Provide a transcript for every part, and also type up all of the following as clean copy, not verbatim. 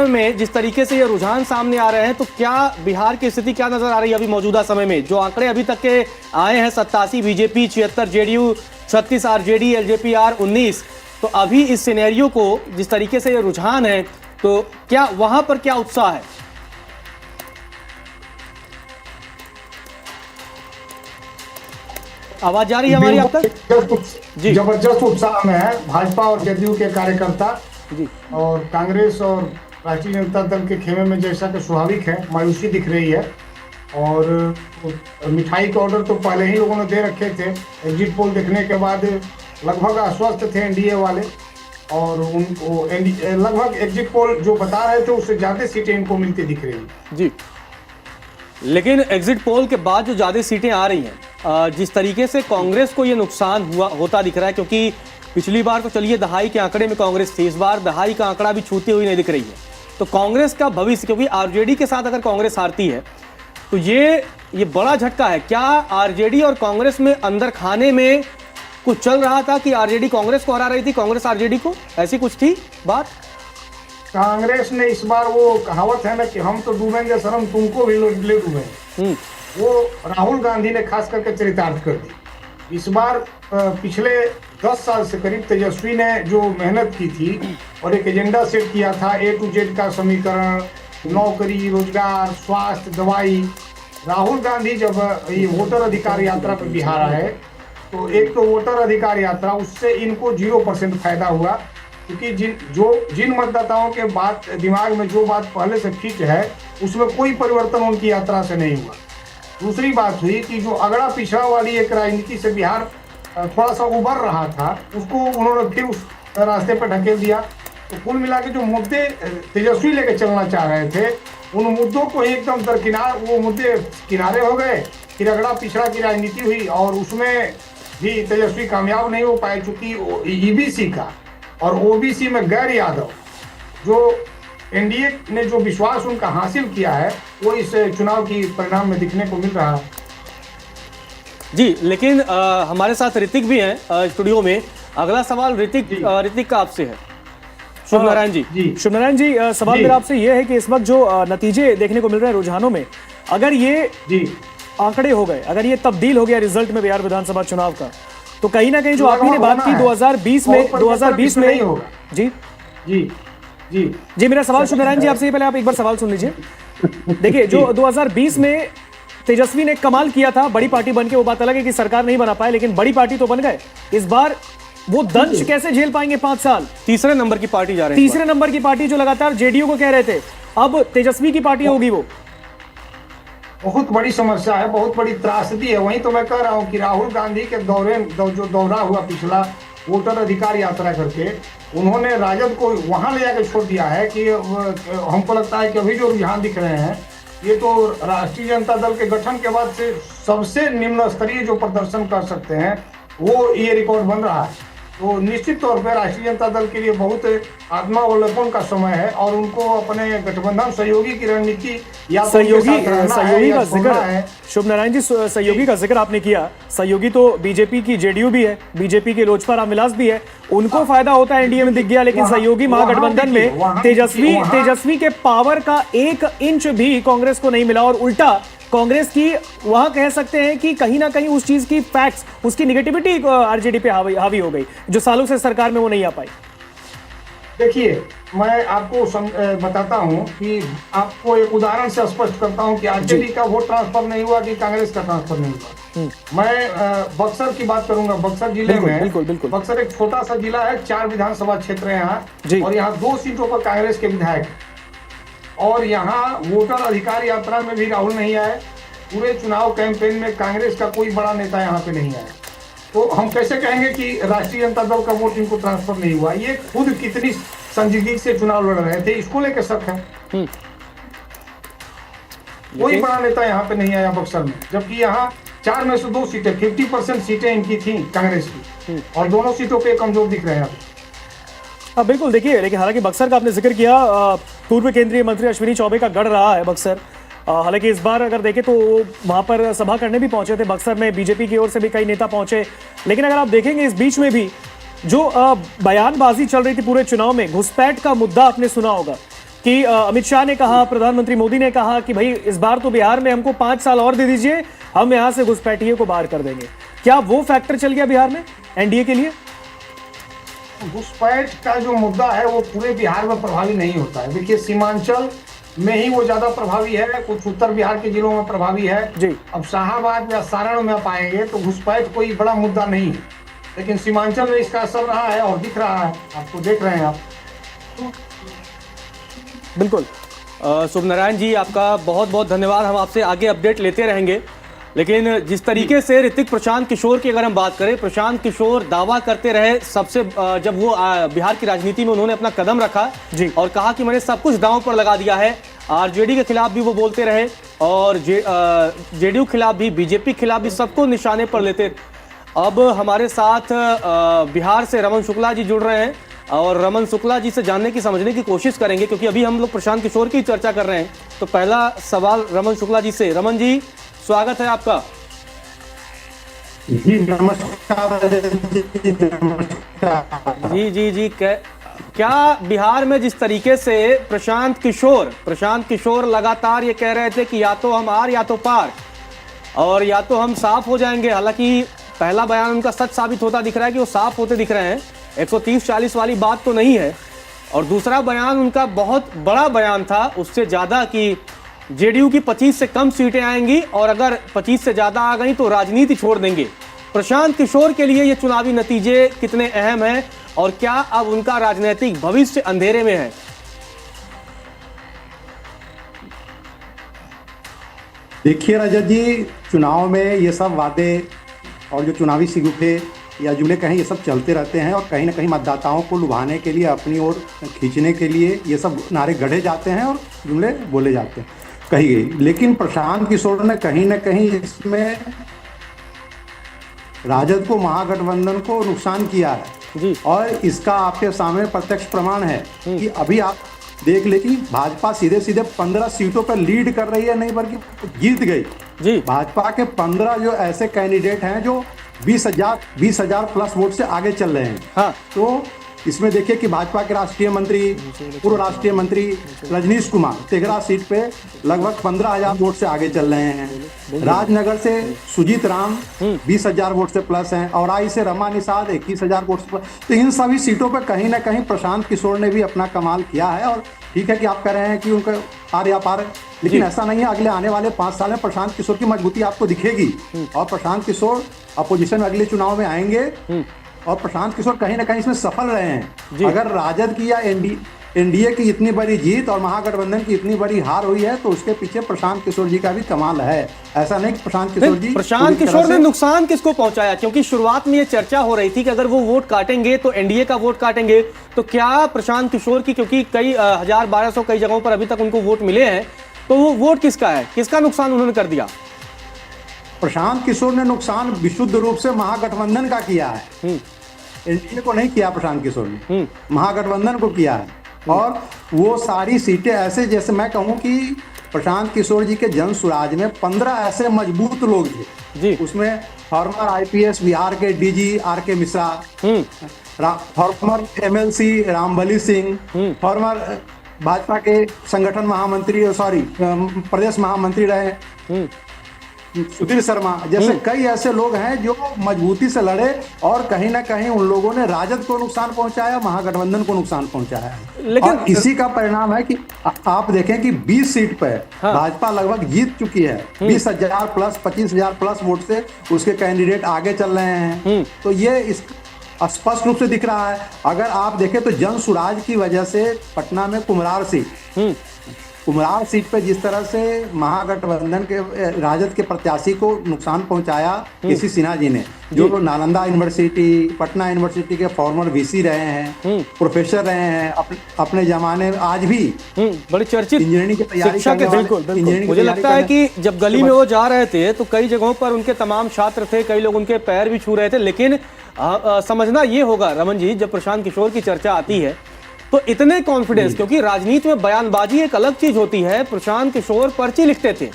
में जिस तरीके से ये रुझान सामने आ रहे हैं, तो क्या बिहार की स्थिति क्या नजर आ रही है अभी मौजूदा समय में? जो आंकड़े अभी तक के आए हैं 87 BJP, 76 JDU, 36 RJD, LJP R 19, तो अभी इस सिनेरियो को जिस तरीके से ये रुझान है, तो क्या वहां पर क्या उत्साह है? आवाज जा रही है हमारी आप तक? जी, जबरदस्त उत्साह में है भाजपा और जदयू के कार्यकर्ता जी, और कांग्रेस और राष्ट्रीय जनता दल के खेमे में जैसा कि स्वाभाविक है मायूसी दिख रही है। और मिठाई के ऑर्डर तो पहले ही लोगों ने दे रखे थे। एग्जिट पोल देखने के बाद लगभग आश्वस्त थे एनडीए वाले, और उनको लगभग एग्जिट पोल जो बता रहे थे उससे ज्यादा सीटें इनको मिलती दिख रही है। जी, लेकिन एग्जिट पोल के बाद जो ज्यादा सीटें आ रही हैं, जिस तरीके से कांग्रेस को ये नुकसान होता दिख रहा है, क्योंकि पिछली बार तो चलिए दहाई के आंकड़े में कांग्रेस थी, इस बार दहाई का आंकड़ा भी छूती हुई नहीं दिख रही है। तो कांग्रेस का भविष्य, क्योंकि आरजेडी के साथ अगर कांग्रेस हारती है तो ये बड़ा झटका है। क्या आरजेडी और कांग्रेस में अंदर खाने में कुछ चल रहा था कि आरजेडी कांग्रेस को हरा रही थी, कांग्रेस आरजेडी को, ऐसी कुछ थी बात? कांग्रेस ने इस बार वो कहावत है ना कि हम तो डूबेंगे सनम तुमको भी ले डूबेंगे, वो राहुल गांधी ने खास करके चरितार्थ कर दी। इस बार पिछले 10 साल से करीब तेजस्वी ने जो मेहनत की थी और एक एजेंडा सेट किया था, A to Z का समीकरण, नौकरी, रोजगार, स्वास्थ्य, दवाई। राहुल गांधी जब ये वोटर अधिकार यात्रा पर बिहार आए तो एक तो वोटर अधिकार यात्रा, उससे इनको 0% फायदा हुआ, क्योंकि जिन मतदाताओं के बात दिमाग में जो बात पहले से फिट है उसमें कोई परिवर्तन उनकी यात्रा से नहीं हुआ। दूसरी बात हुई कि जो अगड़ा पिछड़ा वाली एक राजनीति से बिहार थोड़ा सा उबर रहा था, उसको उन्होंने फिर उस रास्ते पर ढकेल दिया। तो कुल मिला के जो मुद्दे तेजस्वी लेके चलना चाह रहे थे, उन मुद्दों को एकदम दरकिनार, वो मुद्दे किनारे हो गए। फिर अगड़ा पिछड़ा की राजनीति हुई और उसमें भी तेजस्वी कामयाब नहीं हो पाए, चूंकि ईबीसी का और ओबीसी में गैर यादव जो एनडीए ने जो विश्वास उनका हासिल किया है वो इस चुनाव की परिणाम में दिखने को मिल रहा है। जी, लेकिन हमारे साथ ऋतिक भी हैं स्टूडियो में। अगला सवाल ऋतिक का आपसे है। शुभ नारायण जी। शुभ नारायण जी, सवाल मेरा आपसे ये है कि इस वक्त जो नतीजे देखने को मिल रहे हैं रुझानों में, अगर ये आंकड़े हो गए, अगर ये तब्दील हो गया रिजल्ट में बिहार विधानसभा चुनाव का, तो कहीं ना कहीं जो आपने बात की 2020 में जी जी जी जी मेरा सवाल शुभ नारायण जी आपसे, पहले आप एक बार सवाल सुन लीजिए। देखिए, जो 2020 में तेजस्वी ने कमाल किया था, बड़ी पार्टी बनके, वो बात अलग है कि सरकार नहीं बना पाए, लेकिन बड़ी पार्टी तो बन गए। इस बार वो दंश कैसे झेल पाएंगे 5 साल? तीसरे नंबर की पार्टी जा रही है, तीसरे नंबर की पार्टी जो लगातार जेडीयू को कह रहे थे, अब तेजस्वी की पार्टी होगी। वो बहुत बड़ी समस्या है, बहुत बड़ी त्रासदी है। वहीं तो मैं कह रहा हूँ कि राहुल गांधी के जो दौरा हुआ पिछला वोटर अधिकार यात्रा करके, उन्होंने राजद को वहां ले जाकर छोड़ दिया है कि हमको लगता है कि अभी जो रुझान दिख रहे हैं ये तो राष्ट्रीय जनता दल के गठन के बाद से सबसे निम्न स्तरीय जो प्रदर्शन कर सकते हैं वो ये रिकॉर्ड बन रहा है। तो निश्चित तौर पर राष्ट्रीय जनता दल के लिए बहुत आत्मावलोकन का समय है और उनको अपने गठबंधन सहयोगी की रणनीति या सहयोगी का जिक्र है। शुभ नारायण जी, सहयोगी का जिक्र आपने किया। सहयोगी तो बीजेपी की जेडीयू भी है, बीजेपी के लोजपा रामविलास भी है, उनको फायदा होता है, एनडीए में दिख गया। लेकिन सहयोगी महागठबंधन में तेजस्वी के पावर का 1 इंच भी कांग्रेस को नहीं मिला, और उल्टा कांग्रेस की वहां कह सकते हैं कि कहीं ना कहीं उस चीज की फैक्ट्स, उसकी निगेटिविटी आरजेडी पे हावी हो गई, जो सालों से सरकार में वो नहीं आ पाई। देखिए, मैं आपको बताता हूं कि आपको एक उदाहरण से स्पष्ट करता हूं कि आरजेडी का वोट ट्रांसफर नहीं हुआ कि कांग्रेस का ट्रांसफर नहीं हुआ। मैं बक्सर की बात करूंगा। बक्सर जिले में बिल्कुल। बक्सर एक छोटा सा जिला है, 4 विधानसभा क्षेत्र है यहाँ, और यहाँ 2 सीटों पर कांग्रेस के विधायक, और यहाँ वोटर अधिकार यात्रा में भी राहुल नहीं आए। पूरे चुनाव कैंपेन में कांग्रेस का कोई बड़ा नेता यहाँ पे नहीं आया। तो हम कैसे कहेंगे कि राष्ट्रीय जनता दल का वोट इनको ट्रांसफर नहीं हुआ? ये खुद कितनी संजीदगी से चुनाव लड़ रहे थे, इसको लेकर शक है। कोई बड़ा नेता यहाँ पे नहीं आया बक्सर में, जबकि यहाँ 4 में से 2 सीटें, 50% सीटें इनकी थी कांग्रेस की, और दोनों सीटों पे कमजोर दिख रहे हैं। हाँ बिल्कुल, देखिए, लेकिन हालांकि बक्सर का आपने जिक्र किया, पूर्व केंद्रीय मंत्री अश्विनी चौबे का गढ़ रहा है बक्सर। हालांकि इस बार अगर देखें तो वहां पर सभा करने भी पहुंचे थे बक्सर में, बीजेपी की ओर से भी कई नेता पहुंचे। लेकिन अगर आप देखेंगे इस बीच में भी जो बयानबाजी चल रही थी पूरे चुनाव में, घुसपैठ का मुद्दा आपने सुना होगा, कि अमित शाह ने कहा, प्रधानमंत्री मोदी ने कहा कि भाई इस बार तो बिहार में हमको 5 साल और दे दीजिए, हम यहां से घुसपैठिए को बाहर कर देंगे। क्या वो फैक्टर चल गया बिहार में एनडीए के लिए? घुसपैठ का जो मुद्दा है वो पूरे बिहार में प्रभावी नहीं होता है। देखिए, सीमांचल में ही वो ज्यादा प्रभावी है, कुछ उत्तर बिहार के जिलों में प्रभावी है जी। अब शाहाबाद या सारण में आप आएंगे तो घुसपैठ कोई बड़ा मुद्दा नहीं है, लेकिन सीमांचल में इसका असर रहा है और दिख रहा है, आपको देख रहे हैं आप। बिल्कुल। शुभ नारायण जी, आपका बहुत बहुत धन्यवाद। हम आपसे आगे अपडेट लेते रहेंगे, लेकिन जिस तरीके से ऋतिक प्रशांत किशोर की अगर हम बात करें, प्रशांत किशोर दावा करते रहे सबसे जब वो बिहार की राजनीति में उन्होंने अपना कदम रखा जी, और कहा कि मैंने सब कुछ दांव पर लगा दिया है। आरजेडी के खिलाफ भी वो बोलते रहे और जेडीयू खिलाफ भी, बीजेपी के खिलाफ भी, सबको निशाने पर लेते। अब हमारे साथ बिहार से रमन शुक्ला जी जुड़ रहे हैं और रमन शुक्ला जी से जानने की, समझने की कोशिश करेंगे, क्योंकि अभी हम लोग प्रशांत किशोर की चर्चा कर रहे हैं। तो पहला सवाल रमन शुक्ला जी से। रमन जी, स्वागत है आपका। जी नमस्कार। जी जी जी, क्या बिहार में जिस तरीके से प्रशांत किशोर लगातार ये कह रहे थे कि या तो हम आर या तो पार, और या तो हम साफ हो जाएंगे, हालांकि पहला बयान उनका सच साबित होता दिख रहा है कि वो साफ होते दिख रहे हैं, 130-40 वाली बात तो नहीं है, और दूसरा बयान उनका बहुत बड़ा बयान था, उससे ज्यादा, कि जेडीयू की 25 से कम सीटें आएंगी और अगर 25 से ज्यादा आ गई तो राजनीति छोड़ देंगे। प्रशांत किशोर के लिए ये चुनावी नतीजे कितने अहम हैं और क्या अब उनका राजनीतिक भविष्य अंधेरे में है? देखिए रजत जी, चुनाव में ये सब वादे और जो चुनावी सिगुफे या जुमले कहें, ये सब चलते रहते हैं और कहीं ना कहीं मतदाताओं को लुभाने के लिए, अपनी ओर खींचने के लिए ये सब नारे गढ़े जाते हैं और जुमले बोले जाते हैं, कही गई। लेकिन प्रशांत किशोर ने कहीं ना कहीं इसमें राजद को, महागठबंधन को नुकसान किया है जी। और इसका आपके सामने प्रत्यक्ष प्रमाण है कि अभी आप देख ले कि भाजपा सीधे सीधे 15 सीटों पर लीड कर रही है, नहीं बल्कि जीत गई जी। भाजपा के 15 जो ऐसे कैंडिडेट हैं जो 20,000 प्लस वोट से आगे चल रहे हैं। हाँ। तो इसमें देखिए कि भाजपा के राष्ट्रीय मंत्री, पूर्व राष्ट्रीय मंत्री रजनीश कुमार तेघरा सीट पे लगभग 15,000 वोट से आगे चल रहे हैं। राजनगर से सुजीत राम 20,000 वोट से प्लस हैं, और आई से रमा निषाद 21,000 वोट से प्लस। तो इन सभी सीटों पर कहीं ना कहीं प्रशांत किशोर ने भी अपना कमाल किया है। और ठीक है कि आप कह रहे हैं कि उनका पार या पार, लेकिन ऐसा नहीं है। अगले आने वाले 5 साल में प्रशांत किशोर की मजबूती आपको दिखेगी और प्रशांत किशोर अपोजिशन में अगले चुनाव में आएंगे और प्रशांत किशोर कहीं ना कहीं इसमें सफल रहे हैं। अगर राजद की या एनडीए की इतनी बड़ी जीत और महागठबंधन की इतनी बड़ी हार हुई है तो उसके पीछे प्रशांत किशोर जी का भी कमाल है। ऐसा नहीं कि प्रशांत किशोर ने नुकसान किसको पहुंचाया? क्योंकि शुरुआत में ये चर्चा हो रही थी कि अगर वो वोट काटेंगे तो एनडीए का वोट काटेंगे, तो क्या प्रशांत किशोर की, क्योंकि कई 1,000-1,200 कई जगहों पर अभी तक उनको वोट मिले हैं, तो वो वोट किसका है, किसका नुकसान उन्होंने कर दिया? प्रशांत किशोर ने नुकसान विशुद्ध रूप से महागठबंधन का किया है, एनडीए को नहीं किया। प्रशांत किशोर ने महागठबंधन को किया है। और वो सारी सीटें ऐसे, जैसे मैं कहूं कि प्रशांत किशोर जी के जन सुराज में 15 ऐसे मजबूत लोग थे जी। उसमें फॉर्मर आईपीएस बिहार के DG R K. Mishra, former MLC Rambali Singh, former Bhajpa के संगठन महामंत्री, प्रदेश महामंत्री रहे सुधीर शर्मा, जैसे कई ऐसे लोग हैं जो मजबूती से लड़े और कहीं ना कहीं उन लोगों ने राजद को नुकसान पहुंचाया, महागठबंधन को नुकसान पहुंचाया है। लेकिन और इसी का परिणाम है कि आप देखें कि 20 सीट पर भाजपा लगभग जीत चुकी है। 20,000 प्लस 25,000 प्लस वोट से उसके कैंडिडेट आगे चल रहे हैं। तो ये इस स्पष्ट रूप से दिख रहा है। अगर आप देखें तो जन सुराज की वजह से पटना में कुम्हरार सीट पे जिस तरह से महागठबंधन के राजद के प्रत्याशी को नुकसान पहुंचाया केसी सिन्हा जी ने, जो नालंदा यूनिवर्सिटी, पटना यूनिवर्सिटी के फॉर्मर वीसी रहे हैं, प्रोफेसर रहे हैं, अपने जमाने में आज भी बड़ी चर्चित इंजीनियरिंग की तैयारी करने वाले। मुझे लगता है कि जब गली में वो जा रहे थे तो कई जगहों पर उनके तमाम छात्र थे, कई लोग उनके पैर भी छू रहे थे। लेकिन समझना ये होगा रमन जी, जब प्रशांत किशोर की चर्चा आती है तो इतने कॉन्फिडेंस, क्योंकि राजनीति में बयानबाजी एक अलग चीज होती है। प्रशांत किशोर पर्ची लिखते थे,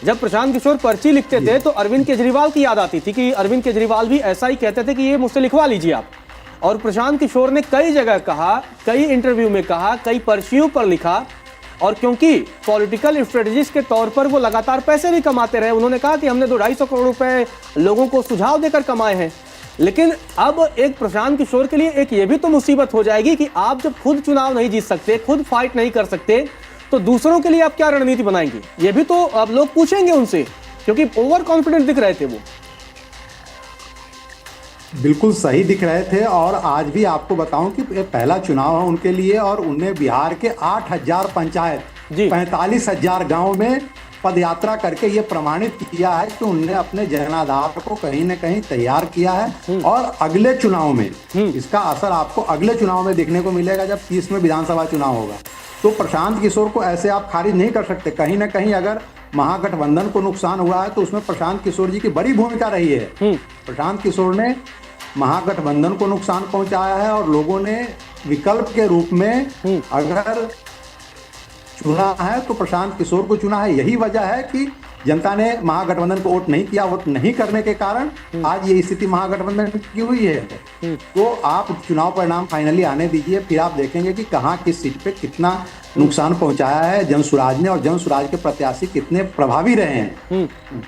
जब प्रशांत किशोर पर्ची लिखते थे तो अरविंद केजरीवाल की याद आती थी कि अरविंद केजरीवाल भी ऐसा ही कहते थे कि ये मुझसे लिखवा लीजिए आप। और प्रशांत किशोर ने कई जगह कहा, कई इंटरव्यू में कहा, कई पर्चियों पर लिखा, और क्योंकि पॉलिटिकल स्ट्रेटजिस्ट के तौर पर वो लगातार पैसे भी कमाते रहे, उन्होंने कहा कि हमने 250 करोड़ रुपए लोगों को सुझाव देकर कमाए हैं। लेकिन अब एक प्रशांत किशोर के लिए एक ये भी तो मुसीबत हो जाएगी कि आप जब खुद चुनाव नहीं जीत सकते, खुद फाइट नहीं कर सकते, तो दूसरों के लिए आप क्या रणनीति बनाएंगे? ये भी तो अब लोग पूछेंगे उनसे, क्योंकि ओवर कॉन्फिडेंट दिख रहे थे वो। बिल्कुल सही दिख रहे थे, और आज भी आपको बताऊं कि ये पहला चुनाव है उनके लिए, और उन्हें बिहार के 8,000 पंचायत, 45,000 गांव में पदयात्रा करके ये प्रमाणित किया है कि उन्होंने अपने जनाधार को कहीं न कहीं तैयार किया है। और अगले चुनाव में इसका असर आपको अगले चुनाव में देखने को मिलेगा, जब 30 में विधानसभा चुनाव होगा। तो प्रशांत किशोर को ऐसे आप खारिज नहीं कर सकते। कहीं ना कहीं अगर महागठबंधन को नुकसान हुआ है तो उसमें प्रशांत किशोर जी की बड़ी भूमिका रही है। प्रशांत किशोर ने महागठबंधन को नुकसान पहुंचाया है, और लोगों ने विकल्प के रूप में अगर चुना है तो प्रशांत किशोर को चुना है। यही वजह है कि जनता ने महागठबंधन को वोट नहीं किया। वोट नहीं करने के कारण आज ये स्थिति महागठबंधन की हुई है। तो आप चुनाव परिणाम फाइनली आने दीजिए, फिर आप देखेंगे कि कहाँ किस सीट पे कितना नुकसान पहुंचाया है जनसुराज ने, और जनसुराज के प्रत्याशी कितने प्रभावी रहे हैं।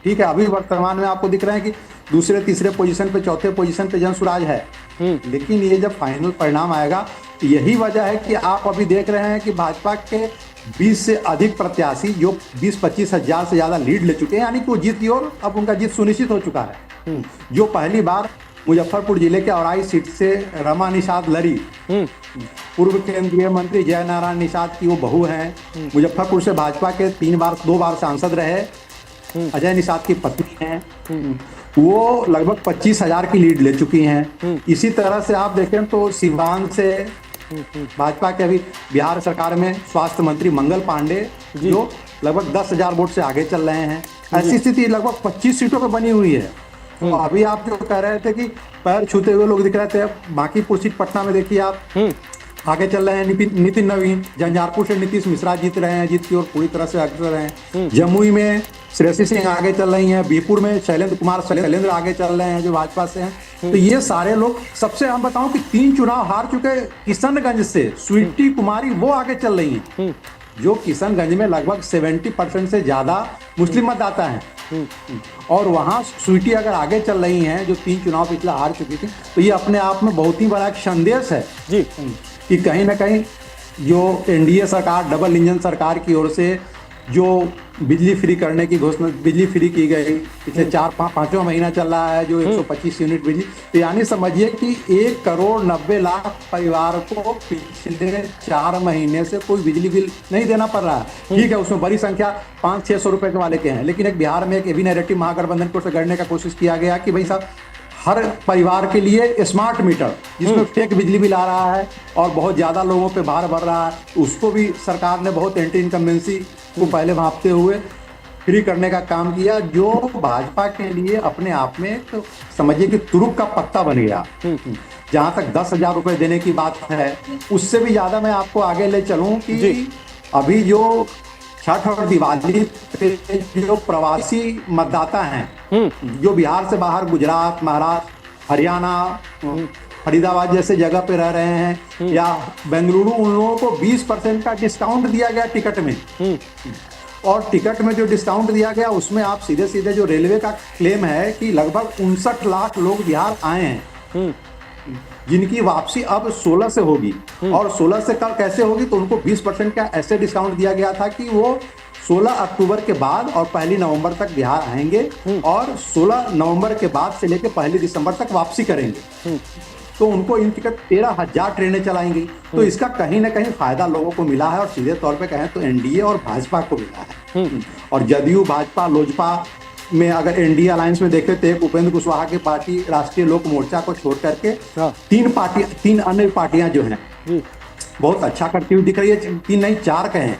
ठीक है, अभी वर्तमान में आपको दिख रहा है कि दूसरे तीसरे पोजीशन पे, चौथे पोजीशन पे जनसुराज है, लेकिन ये जब फाइनल परिणाम आएगा, यही वजह है कि आप अभी देख रहे हैं कि भाजपा के 20 से अधिक प्रत्याशी जो 20-25 हजार से ज्यादा लीड ले चुके हैं, यानी कि वो जीत की ओर अब उनका जीत सुनिश्चित हो चुका है। जो पहली बार मुजफ्फरपुर जिले के औराई सीट से रमा निषाद लड़ी, पूर्व केंद्रीय मंत्री जय नारायण निषाद की वो बहू हैं। मुजफ्फरपुर से भाजपा के 2 बार सांसद रहे अजय निषाद की पत्नी हैं, वो लगभग 25,000 की लीड ले चुकी हैं। इसी तरह से आप देखें तो सिवान से भाजपा के अभी बिहार सरकार में स्वास्थ्य मंत्री मंगल पांडे जो लगभग 10,000 वोट से आगे चल रहे हैं। ऐसी स्थिति लगभग 25 सीटों पर बनी हुई है। तो अभी आप जो कह रहे थे कि पैर छूते हुए लोग दिख रहे थे, बांकीपुर सीट पटना में देखिए आप आगे चल रहे हैं नितिन नवीन, झंझारपुर से नीतीश मिश्रा जीत रहे हैं, जीत की ओर पूरी तरह से आगे रहे हैं। जमुई में श्रेयसी सिंह आगे चल रही हैं, बीरपुर में शैलेंद्र आगे चल रहे हैं जो भाजपा से हैं। तो ये सारे लोग, सबसे हम बताऊं कि 3 चुनाव हार चुके किशनगंज से स्वीटी कुमारी वो आगे चल रही हैं, जो किशनगंज में लगभग 70% से ज्यादा मुस्लिम मतदाता हैं। और वहां स्वीटी अगर आगे चल रही हैं जो 3 चुनाव पिछला हार चुकी थी, तो ये अपने आप में बहुत ही बड़ा एक संदेश है जी कि कहीं ना कहीं जो एनडीए सरकार, डबल इंजन सरकार की ओर से जो बिजली फ्री करने की घोषणा, बिजली फ्री की गई, पिछले 4-5वां महीना चल रहा है जो 125 यूनिट बिजली, तो यानी समझिए कि 1,90,00,000 परिवार को पिछले 4 महीने से कोई बिजली बिल नहीं देना पड़ रहा है। ठीक है, उसमें बड़ी संख्या 500-600 रुपए के वाले के हैं, लेकिन एक बिहार में एक एवी नैरेटिव महागठबंधन को गढ़ने का कोशिश किया गया कि भाई साहब हर परिवार के लिए स्मार्ट मीटर, जिसमें फेक बिजली बिल आ रहा है और बहुत ज़्यादा लोगों पे भार बढ़ रहा है, उसको भी सरकार ने बहुत एंटी इनकम्बेंसी को पहले भांपते हुए फ्री करने का काम किया, जो भाजपा के लिए अपने आप में तो समझिए कि तुरुप का पत्ता बन गया। जहाँ तक 10,000 रुपये देने की बात है, उससे भी ज़्यादा मैं आपको आगे ले चलूँ कि अभी जो छठ और दिवाली पे जो प्रवासी मतदाता हैं, जो बिहार से बाहर गुजरात, महाराष्ट्र, हरियाणा, फरीदाबाद जैसे जगह पे रह रहे हैं या बेंगलुरु, उन लोगों को 20% का डिस्काउंट दिया गया टिकट में। और टिकट में जो डिस्काउंट दिया गया उसमें आप सीधे सीधे जो रेलवे का क्लेम है कि लगभग 59 लाख लोग बिहार आए हैं, जिनकी वापसी अब 16 से होगी। और 16 से कल कैसे होगी, तो उनको 20% का ऐसे डिस्काउंट दिया गया था कि वो 16 अक्टूबर के बाद और 1 नवंबर तक बिहार आएंगे और 16 नवंबर के बाद से लेकर 1 दिसंबर तक वापसी करेंगे। तो उनको इन टिकट 13,000 ट्रेनें चलाएंगी। तो इसका कहीं ना कहीं फायदा लोगों को मिला है, और सीधे तौर पे कहें तो एनडीए और भाजपा को मिला है। और जदयू, भाजपा, लोजपा में अगर एनडीए अलायंस में देखें तो एक उपेंद्र कुशवाहा की पार्टी राष्ट्रीय लोक मोर्चा को छोड़ करके 3 अन्य पार्टियां जो हैं बहुत अच्छा करती हुई दिख रही है। 3 नहीं 4 कहें,